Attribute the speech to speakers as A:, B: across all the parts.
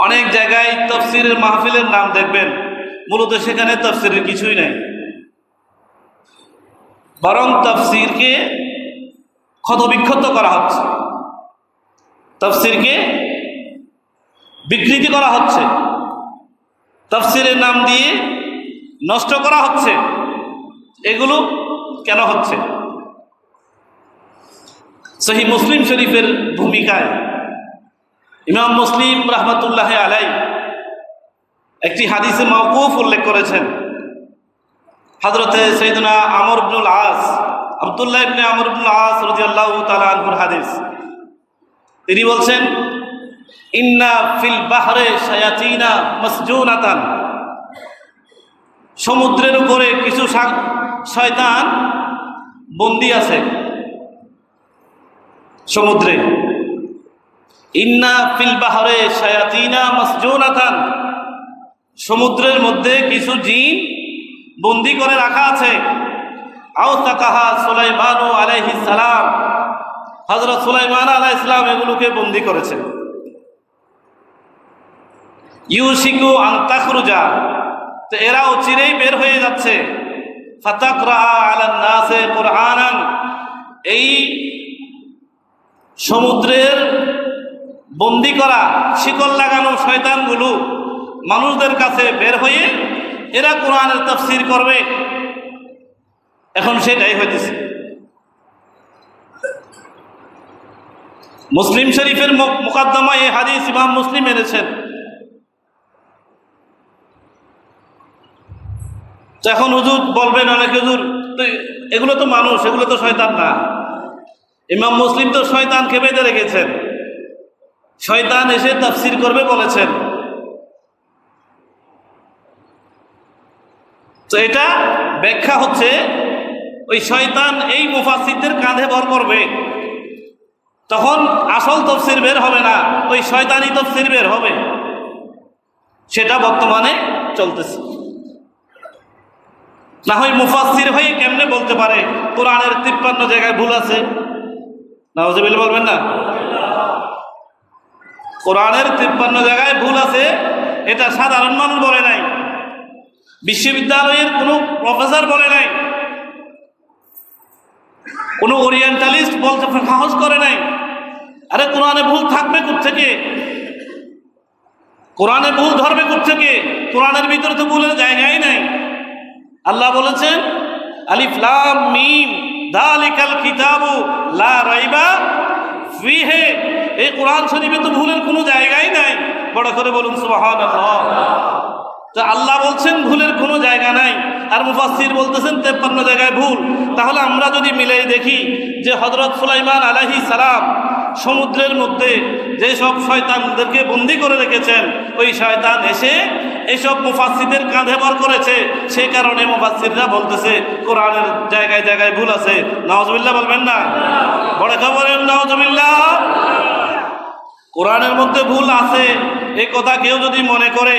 A: অনেক জায়গায় তাফসীরের মাহফিলের নাম দেখবেন, মূলত সেখানে তাফসীরের কিছুই নাই, বরং তাফসীরকে ক্ষতবিক্ষত করা হচ্ছে, তাফসীরকে বিকৃতি করা হচ্ছে, তাফসীরের নাম দিয়ে নষ্ট করা হচ্ছে। এগুলো কেন হচ্ছে? সহিহ মুসলিম শরীফের ভূমিকায় ইমাম মুসলিম রাহমাতুল্লাহি আলাইহি একটি হাদিসে মাওকুফ উল্লেখ করেছেন। হযরতে সাইয়েদনা আমর ইবনুল আস, আব্দুল্লাহ ইবনে আমর ইবনুল আস রাদিয়াল্লাহু তাআলা আনহুর হাদিস। তিনি বলছেন, ইন্না ফিল বাহরে শায়াতিনা মাসজুনাতান, সমুদ্রের উপরে কিছু শয়তান বন্দী আছে সমুদ্রে। ইন্না ফিল বাহরে শায়াতিনা মাসজুনাতান, সমুদ্রের মধ্যে কিছু জিন বন্দী করে রাখা আছে। আওতাকাহা সুলাইমান আলাইহিস সালাম, হযরত সুলাইমান আলাইহিস সালাম এগুলোকে বন্দী করেছেন। ইউশিকু আন তাখরুজা, তো এরা অচিরেই বের হয়ে যাচ্ছে। ফাতাকরা আলান নাসে কুরআনান, এই সমুদ্রের বন্দী করা শিকল লাগানো শয়তানগুলো মানুষদের কাছে বের হয়ে এরা কোরআনের তাফসীর করবে। এখন সেটাই হইতেছে। মুসলিম শরীফের মুকদ্দমায় এই হাদিস ইমাম মুসলিম এনেছেন। এখন হুজুর বলবেন অনেক, হুজুর তো এগুলো তো মানুষ, এগুলো তো শয়তান না। ইমাম মুসলিম তো শয়তানকে বেঁধে রেখেছেন, শয়তান এসে তাফসীর করবে বলেছেন। তো এটা ব্যাখ্যা হচ্ছে, ওই শয়তান এই মুফাসসিরদের কাঁধে ভর করবে, তখন আসল তাফসীর বের হবে না, ওই শয়তানি তাফসীর বের হবে। সেটা বর্তমানে চলতেছে। না হয় মুফাসসির হয়ে কেমনে বলতে পারে কোরআনের 53 জায়গায় ভুল আছে? নাউজুবিল্লাহ বলবেন না? কোরআনের 53 জায়গায় ভুল আছে, এটা সাধারণ মানুষ বলে নাই, বিশ্ববিদ্যালয়ের কোনো প্রফেসর বলে নাই, কোনো ওরিয়েন্টালিস্ট বলতে সাহস করে নাই। আরে কোরআনে ভুল থাকবে কোত্থেকে? কোরআনে ভুল ধরবে কোত্থেকে? কোরআনের ভিতরে তো ভুলের জায়গাই নাই। আল্লাহ বলেছেন, আলিফ লাম মিম যালিকাল কিতাবু লা রাইবা ফিহি, এই কোরআন শরীফে তো ভুলের কোনো জায়গাই নাই। বড় করে বলুন সুবহানাল্লাহ। তো আল্লাহ বলছেন ভুলের কোনো জায়গা নাই, আর মুফাসসির বলতেছেন 53 জায়গায় ভুল। তাহলে আমরা যদি মিলাই দেখি যে হযরত সুলাইমান আলাইহিস সালাম সমুদ্রের মধ্যে যেসব শয়তানদেরকে বন্দী করে রেখেছেন, ওই শয়তান এসে এইসব মুফাসসিরদের কাঁধে ভর করেছে। সেই কারণে মুফাসসিররা বলতেছে কোরআনের জায়গায় জায়গায় ভুল আছে। নাউজুবিল্লাহ বলবেন না? বড় খবরের নাউজুবিল্লাহ। কোরআনের মধ্যে ভুল আছে এই কথা কেউ যদি মনে করে,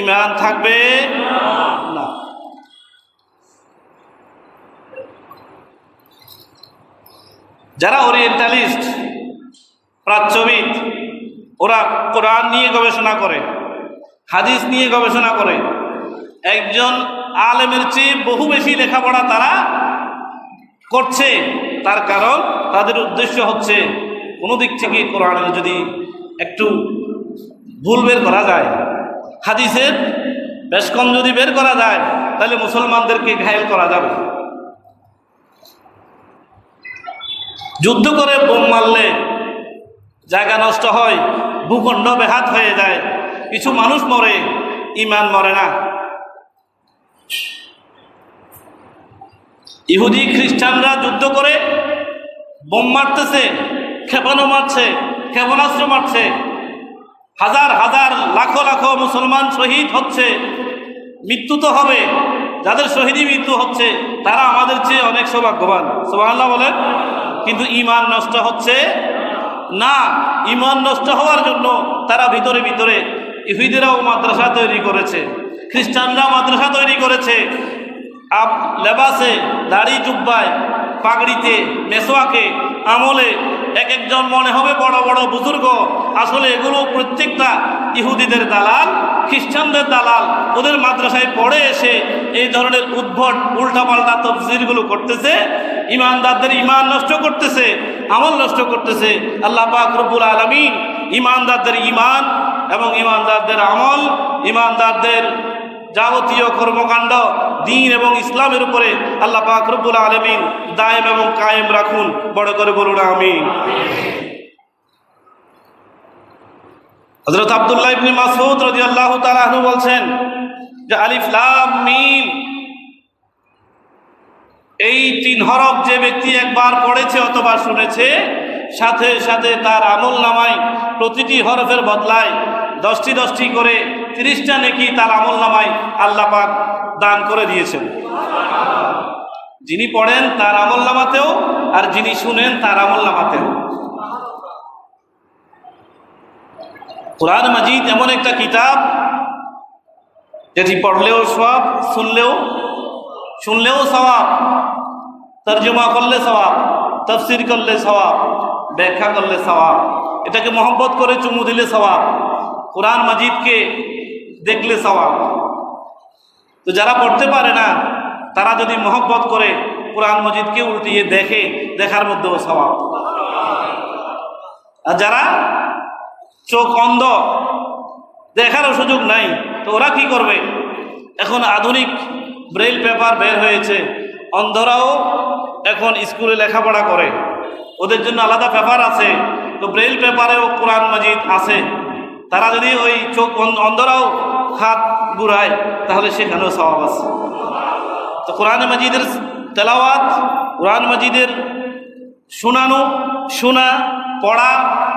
A: ঈমান থাকবে না। যারা ওরিয়েন্টালিস্ট, প্রাচ্যবিদ, ওরা কোরআন নিয়ে গবেষণা করে, হাদিস নিয়ে গবেষণা করে। একজন আলেমের চেয়ে বহু বেশি লেখাপড়া তারা করছে। তার কারণ তাদের উদ্দেশ্য হচ্ছে কোনো দিক থেকে কোরআনের যদি একটু ভুল বের করা যায়, হাদিসের বেশ কম যদি বের করা যায়, তাহলে মুসলমানদেরকে ঘায়েল করা যাবে। যুদ্ধ করে বোম মারলে জায়গা নষ্ট হয়, ভূখণ্ড বেহাত হয়ে যায়, কিছু মানুষ মরে, ঈমান মরে না। ইহুদি খ্রিস্টানরা যুদ্ধ করে বোম মারতেছে, ক্ষেপণাস্ত্র মারছে, ক্ষেপণাস্ত্র মারছে, হাজার হাজার লাখো লাখো মুসলমান শহীদ হচ্ছে। মৃত্যু তো হবে, যাদের শহীদই মৃত্যু হচ্ছে তারা আমাদের চেয়ে অনেক সৌভাগ্যবান। সুবহানাল্লাহ বলেন। কিন্তু ঈমান নষ্ট হচ্ছে না। ঈমান নষ্ট হওয়ার জন্য তারা ভিতরে ভিতরে, ইহুদিরাও মাদ্রাসা তৈরি করেছে, খ্রিস্টানরা মাদ্রাসা তৈরি করেছে। লেবাসে, দাড়ি জুব্বায়, পাগড়িতে, মেসওয়াকে, আমলে এক একজন মনে হবে বড় বড় বুজুর্গ, আসলে এগুলো প্রত্যেকটা ইহুদিদের দালাল, খ্রিস্টানদের দালাল। ওদের মাদ্রাসায় পড়ে এসে এই ধরনের উদ্ভট উল্টাপাল্টা তফসিরগুলো করতেছে, ইমানদারদের ইমান নষ্ট করতেছে, আমল নষ্ট করতেছে। আল্লাহ পাক রব্বুল আলামিন ইমানদারদের ইমান এবং ইমানদারদের আমল, ইমানদারদের যাবতীয় কর্মকাণ্ড দ্বীন এবং ইসলামের উপরে আল্লাহ পাক রব্বুল আলামিন দায়েম এবং কায়েম রাখুন। বড় করে বলুন আমিন। হযরত আব্দুল্লাহ ইবনে মাসউদ রাদিয়াল্লাহু তাআলা আনহু বলছেন যে আলিফ লাম মিম, এই 3 হরফ যে ব্যক্তি একবার পড়েছে অথবা শুনেছে, সাথে সাথে তার আমল নামায় প্রতিটি হরফের বদলায় 10টি 10টি করে 30টা নেকি তার আমল নামায় আল্লাহ পাক দান করে দিয়েছেন। যিনি পড়েন তার আমল নামাতেও, আর যিনি শুনেন তার আমল নামাতেও। কোরআন মাজিদ এমন একটা কিতাব যেটি পড়লেও সওয়াব, শুনলেও সওয়াব, তর্জমা করলে সওয়াব, তাফসীর করলে সওয়াব, ব্যাখ্যা করলে সওয়াব, এটাকে মহব্বত করে চুমু দিলে সওয়াব, কোরআন মাজিদকে দেখলে সওয়াব। তো যারা পড়তে পারে না তারা যদি মহব্বত করে কোরআন মাজিদকে উল্টিয়ে দেখে, দেখার মধ্যেও সওয়াব। আর যারা চোখ অন্ধ, দেখারও সুযোগ নাই, তো ওরা কি করবে? এখন আধুনিক ব্রেইল পেপার বের হয়েছে, অন্ধরাও এখন স্কুলে লেখাপড়া করে, ওদের জন্য আলাদা পেপার আছে। তো ব্রেইল পেপারেও কোরআন মাজিদ আছে। তারা যদি ওই চোখ অন্ধরাও হাত ঘুরায় তাহলে সেখানেও সওয়াব আছে। তো কোরআন মাজিদের তেলাওয়াত, কোরআন মাজিদের শোনা,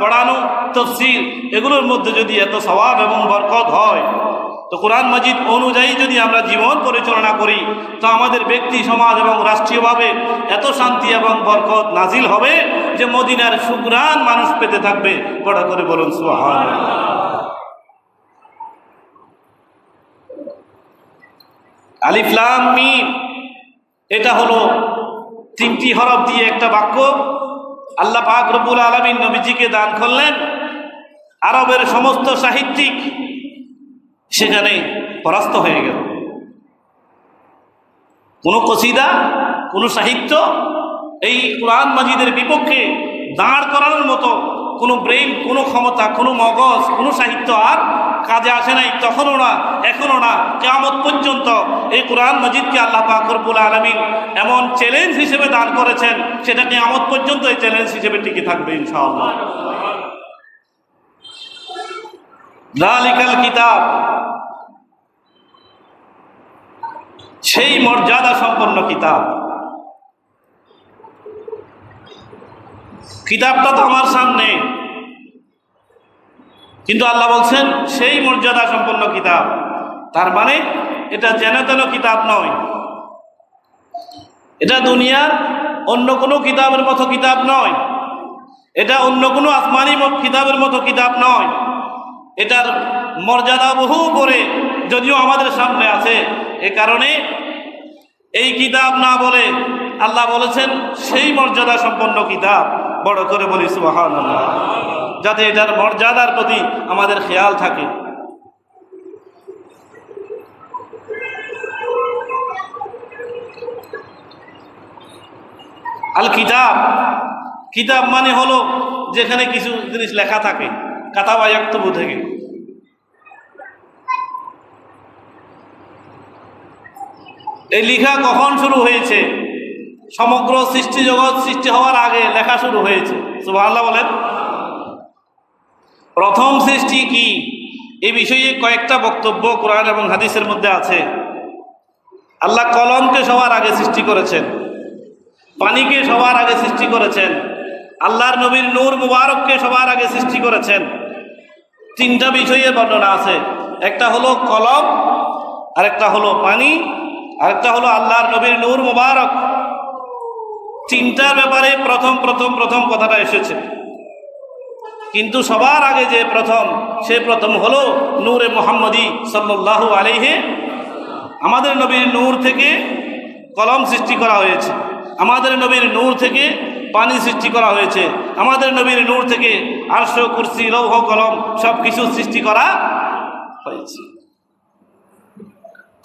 A: পড়ানো, তাফসীর, এগুলোর মধ্যে যদি এত সওয়াব এবং বরকত হয়, তো কোরআন মাজিদ অনুযায়ী যদি আমরা জীবন পরিচালনা করি, তো আমাদের ব্যক্তি সমাজ এবং রাষ্ট্রীয়ভাবে এত শান্তি এবং বরকত নাজিল হবে যে মদিনার সুঘ্রাণ মানুষ পেতে থাকবে। বড় করে বলুন সুবহানাল্লাহ। আলিফ লাম মিম, এটা হলো 3টি হরফ দিয়ে একটা বাক্য। আল্লাহ পাক রব্বুল আলামিন নবীজিকে দান করলেন। আরবের সমস্ত সাহিত্যিক সেখানে পরাস্ত হয়ে গেল। কোনো কসিদা, কোনো সাহিত্য এই কোরআন মাজিদের বিপক্ষে দাঁড় করানোর মতো কোনো ব্রেইন, কোনো ক্ষমতা, কোনো মগজ, কোনো সাহিত্য আর কাজে আসে নাই, তখনও না, এখনও না, কিয়ামত পর্যন্ত এই কোরআন মাজিদকে আল্লাহ পাক রব্বুল আলামিন এমন চ্যালেঞ্জ হিসেবে দান করেছেন, সেটা কিয়ামত পর্যন্ত এই চ্যালেঞ্জ হিসেবে টিকে থাকবে ইনশাআল্লাহ। যালিকাল কিতাব, সেই মর্যাদা সম্পন্ন কিতাব। কিতাবটা তো আমার সামনে, কিন্তু আল্লাহ বলছেন সেই মর্যাদা সম্পন্ন কিতাব। তার মানে এটা যেন তেন কিতাব নয়, এটা দুনিয়ার অন্য কোনো কিতাবের মতো কিতাব নয়, এটা অন্য কোনো আসমানি কিতাবের মতো কিতাব নয়। এটার মর্যাদা বহু উপরে, যদিও আমাদের সামনে আছে। এ কারণে এই কিতাব না বলে আল্লাহ বলেছেন সেই মর্যাদা সম্পন্ন কিতাব। বড় করে বলি সুবহানাল্লাহ, যাতে এটার মর্যাদার প্রতি আমাদের খেয়াল থাকে। আল কিতাব, কিতাব মানে হলো যেখানে কিছু জিনিস লেখা থাকে, কাতাবা ইয়াকতুবু থেকে। এই লেখা কখন শুরু হয়েছে? সমগ্র সৃষ্টি জগৎ সৃষ্টি হওয়ার আগে লেখা শুরু হয়েছে। সুবহানাল্লাহ বলেন। প্রথম সৃষ্টি কি, এই বিষয়ে কয়েকটা বক্তব্য কোরআন এবং হাদিসের মধ্যে আছে। আল্লাহ কলমকে সবার আগে সৃষ্টি করেছেন, পানিকে সবার আগে সৃষ্টি করেছেন, আল্লাহর নবীর নূর মুবারককে সবার আগে সৃষ্টি করেছেন। 3টা বিষয়ে বর্ণনা আছে। একটা হলো কলম, আরেকটা হলো পানি, আরেকটা হলো আল্লাহর নবীর নূর মুবারক। 3টার ব্যাপারে প্রথম কথাটা এসেছে। কিন্তু সবার আগে যে প্রথম, সে প্রথম হলো নূরে মুহাম্মদী সাল্লাল্লাহু আলাইহি। আমাদের নবীর নূর থেকে কলম সৃষ্টি করা হয়েছে, আমাদের নবীর নূর থেকে পানি সৃষ্টি করা হয়েছে, আমাদের নবীর নূর থেকে আরশ, কুরসি, লৌহ কলম সব কিছু সৃষ্টি করা হয়েছে।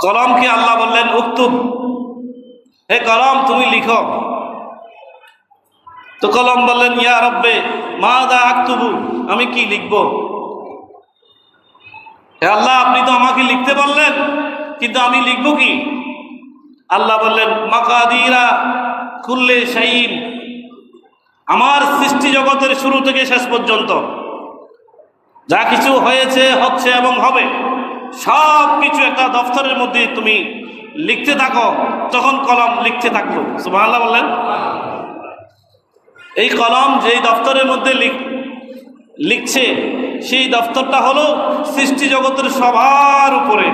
A: কলমকে আল্লাহ বললেন উক্তুব, হে কলম তুমি লিখো। তো কলম বললেন ইয়া রব্বে মাযা আকতুবু, আমি কি লিখব? হে আল্লাহ আপনি তো আমাকে লিখতে বললেন, কিন্তু আমি লিখব কি? আল্লাহ বললেন মাকাদিরা কুল্লি শাইইন, আমার সৃষ্টি জগতের শুরু থেকে শেষ পর্যন্ত যা কিছু হয়েছে, হচ্ছে এবং হবে সব কিছু একটা দফতরের মধ্যে তুমি লিখতে থাকো। তখন কলম লিখতে থাকলো। সুবহানাল্লাহ বললেন। এই কলম যেই দফতরের মধ্যে লিখছে, সেই দফতরটা হলো সৃষ্টি জগতের সবার উপরে,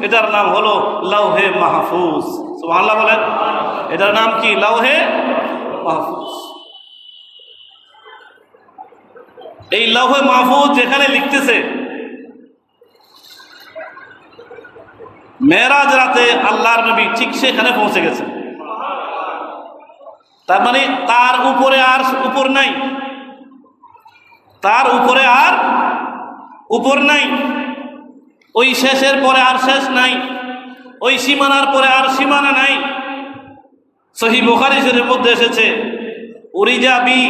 A: এটার নাম হলো লাউহে মাহফুজ। সুবহানাল্লাহ বলেন। এটার নাম কি? লাউহে মাহফুজ। এই লাউহে মাহফুজ যেখানে লিখতেছে, মেরাজ রাতে আল্লাহর নবী ঠিক সেখানে পৌঁছে গেছে। তার মানে তার উপরে আর উপর নাই, তার উপরে আর উপর নাই, ওই শেষের পরে আর শেষ নাই, ওই সীমানার পরে আর সীমানা নাই। সহিহ বুখারী শরীফের মধ্যে এসেছে উরিজা বি,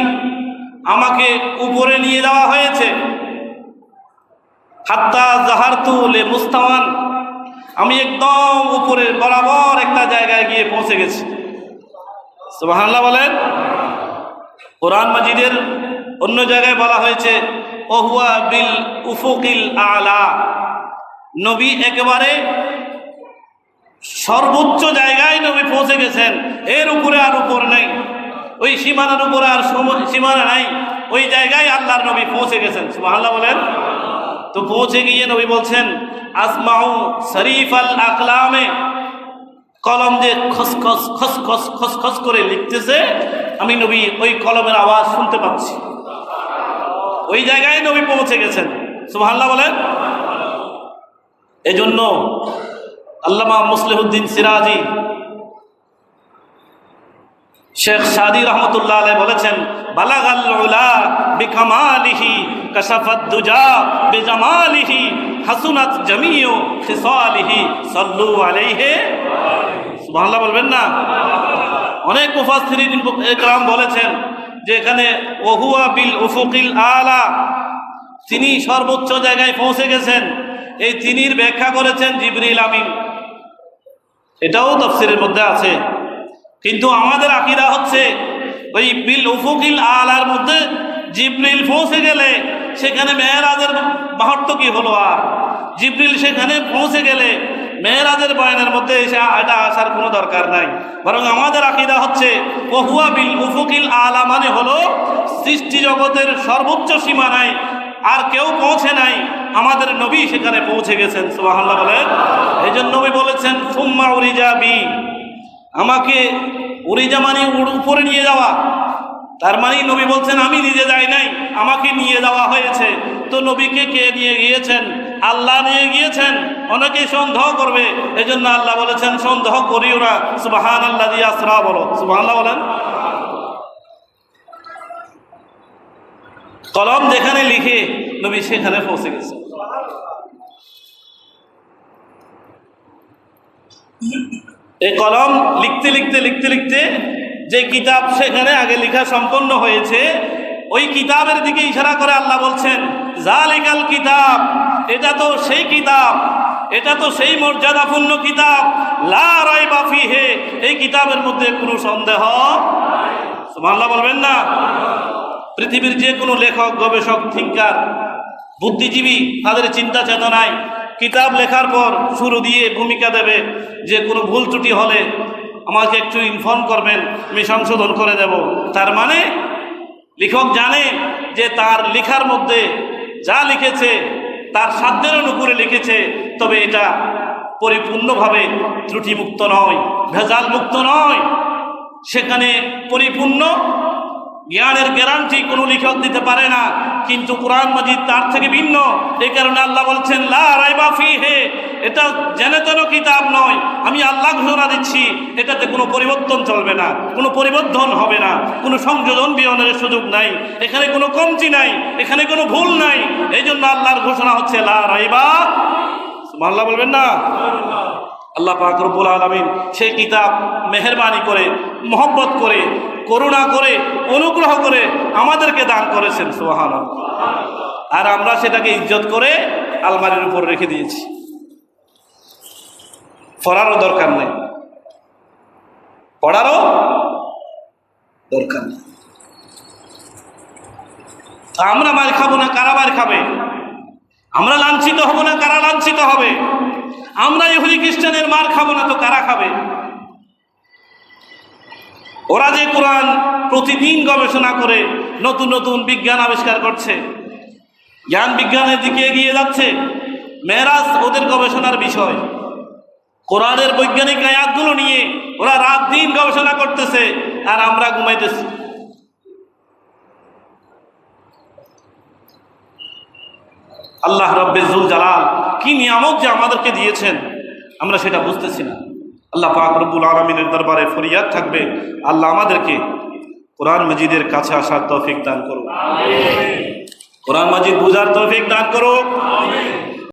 A: আমাকে উপরে নিয়ে যাওয়া হয়েছে, হাত্তা জাহারতু লে মুস্তাওয়ান, আমি একদম উপরে বরাবর একটা জায়গায় গিয়ে পৌঁছে গেছি। সুবহানাল্লাহ বলেন। কোরআন মাজিদের অন্য জায়গায় বলা হয়েছে ওহুয়া বিল উফুকিল আলা, নবী একেবারে সর্বোচ্চ জায়গায় নবী পৌঁছে গেছেন, এর উপরে আর উপর নাই, ওই সীমানার উপরে আর সীমানা নাই, ওই জায়গায় আল্লাহর নবী পৌঁছে গেছেন। সুবহানাল্লাহ বলেন। তো পৌঁছে গিয়ে নবী বলছেন আসমাউ শরীফ আল আকলামে, কলম যে খসখস খসখস খসখস করে লিখতেছে, আমি নবী ওই কলমের আওয়াজ শুনতে পাচ্ছি। ওই জায়গায় নবী পৌঁছে গেছেন। সুবহানাল্লাহ বলেন। এজন্য আল্লামা মুসলিহুদ্দিন সিরাজি শেখ সাদি রহমতুল্লাহ আলাইহি বলেছেন বালাগাল উলা বিকামালিহি কাশাফাত দুজা বিজামালিহি হাসুনাত জামিউ খিসালিহি সাল্লু আলাইহি। সুবহানাল্লাহ বলবেন না? অনেক মুফাসসিরিন ইকরাম বলেছেন যে এখানে ওহুয়া বিল উফুকিল আলা, তিনি সর্বোচ্চ জায়গায় পৌঁছে গেছেন, এই তিনির ব্যাখ্যা করেছেন জিবরিল আমিন। এটাও তাফসীরের মধ্যে আছে। কিন্তু আমাদের আকীদা হচ্ছে ওই বিল উফুকিল আলার মধ্যে জিবরিল পৌঁছে গেলে সেখানে মেরাজের মাহাত্ম্য কি হলো? আর জিবরিল সেখানে পৌঁছে গেলে মেরাজের বয়ানের মধ্যে এটা আসার কোনো দরকার নাই। বরং আমাদের আকীদা হচ্ছে ওহুয়া বিল উফুকিল আলা মানে হলো সৃষ্টি জগতের সর্বোচ্চ সীমানায় আর কেউ পৌঁছে নাই, আমাদের নবী সেখানে পৌঁছে গেছেন। সুবহানাল্লাহ বলেন। এই জন্য নবী বলেছেন সুম্মা উরিজা বি, আমাকে উরিজা মানে উপরে নিয়ে যাওয়া, তার মানে নবী বলছেন আমি নিজে যাই নাই, আমাকে নিয়ে যাওয়া হয়েছে। তো নবীকে কে নিয়ে গিয়েছেন? আল্লাহ নিয়ে গিয়েছেন। অনেকে সন্দেহ করবে, এই জন্য আল্লাহ বলেছেন সন্দেহ করিও না, সুবহানাল্লাযী আসরা বলো। সুবহানাল্লাহ বলেন। কলম যেখানে লিখে নবী সেখানে পৌঁছে গেছে। এই কলম লিখতে লিখতে লিখতে লিখতে যে কিতাব সেখানে আগে লেখা সম্পন্ন হয়েছে, ওই কিতাবের দিকে ইশারা করে আল্লাহ বলছেন জালিকাল কিতাব, এটা তো সেই কিতাব, এটা তো সেই মর্যাদাপূর্ণ কিতাব, লা রাইবা ফিহি, এই কিতাবের মধ্যে কোনো সন্দেহ। সুবহানাল্লাহ বলবেন না? পৃথিবীর যে কোনো লেখক, গবেষক, থিঙ্কার, বুদ্ধিজীবী তাদের চিন্তা চেতনায় কিতাব লেখার পর শুরু দিয়ে ভূমিকা দেবে যে কোনো ভুল ত্রুটি হলে আমাকে একটু ইনফর্ম করবেন, আমি সংশোধন করে দেব। তার মানে লেখক জানে যে তার লেখার মধ্যে যা লিখেছে তার সাধ্যের অনুকূলে লিখেছে, তবে এটা পরিপূর্ণভাবে ত্রুটিমুক্ত নয়, ভেজাল মুক্ত নয়, সেখানে পরিপূর্ণ জ্ঞানের গ্যারান্টি কোনো লেখক দিতে পারে না, কিন্তু কোরআন মাজিদ তার থেকে ভিন্ন। এই কারণে আল্লাহ বলছেন লা রাইবা ফিহি, এটা জেনে তেন কিতাব নয়, আমি আল্লাহ ঘোষণা দিচ্ছি, এটাতে কোনো পরিবর্তন চলবে না, কোনো পরিবর্তন হবে না, কোনো সংযোজন বিয়নের সুযোগ নাই, এখানে কোনো কমতি নাই, এখানে কোনো ভুল নাই। এই জন্য আল্লাহর ঘোষণা হচ্ছে লা রাইবা। সুবহানাল্লাহ বলবেন না? আল্লাহ পাক রব্বুল আলামিন সেই কিতাব মেহেরবানি করে, মহব্বত করে, করুণা করে, অনুগ্রহ করে আমাদেরকে দান করেছেন। সুবহানাল্লাহ। আর আমরা সেটাকে ইজ্জত করে আলমারির উপর রেখে দিয়েছি। পড়ারও দরকার নেই, পড়ারও দরকার নেই। আমরা মার খাবো না, কারা মার খাবে? আমরা লাঞ্ছিত হব না, কারা লাঞ্ছিত হবে? আমরা ইহুদি খ্রিস্টানের মার খাবো না তো কারা খাবে? ওরা যে কোরআন প্রতিদিন গবেষণা করে নতুন নতুন বিজ্ঞান আবিষ্কার করছে, জ্ঞান বিজ্ঞানের দিকে এগিয়ে যাচ্ছে, মেরাজ ওদের গবেষণার বিষয়। কোরআনের বৈজ্ঞানিক আয়াতগুলো নিয়ে ওরা রাত দিন গবেষণা করতেছে, আর আমরা ঘুমাইতেছি। আল্লাহ রব্বে জুল জালাল কি নিয়ামত যে আমাদেরকে দিয়েছেন, আমরা সেটা বুঝতেছি না। আল্লাহ পাক রব্বুল আলামিনের দরবারে ফরিয়াদ থাকবে, আল্লাহ আমাদেরকে কোরআন মাজিদের কাছে আসার তৌফিক দান করুন, কোরআন মাজিদ বুঝার তৌফিক দান করুন।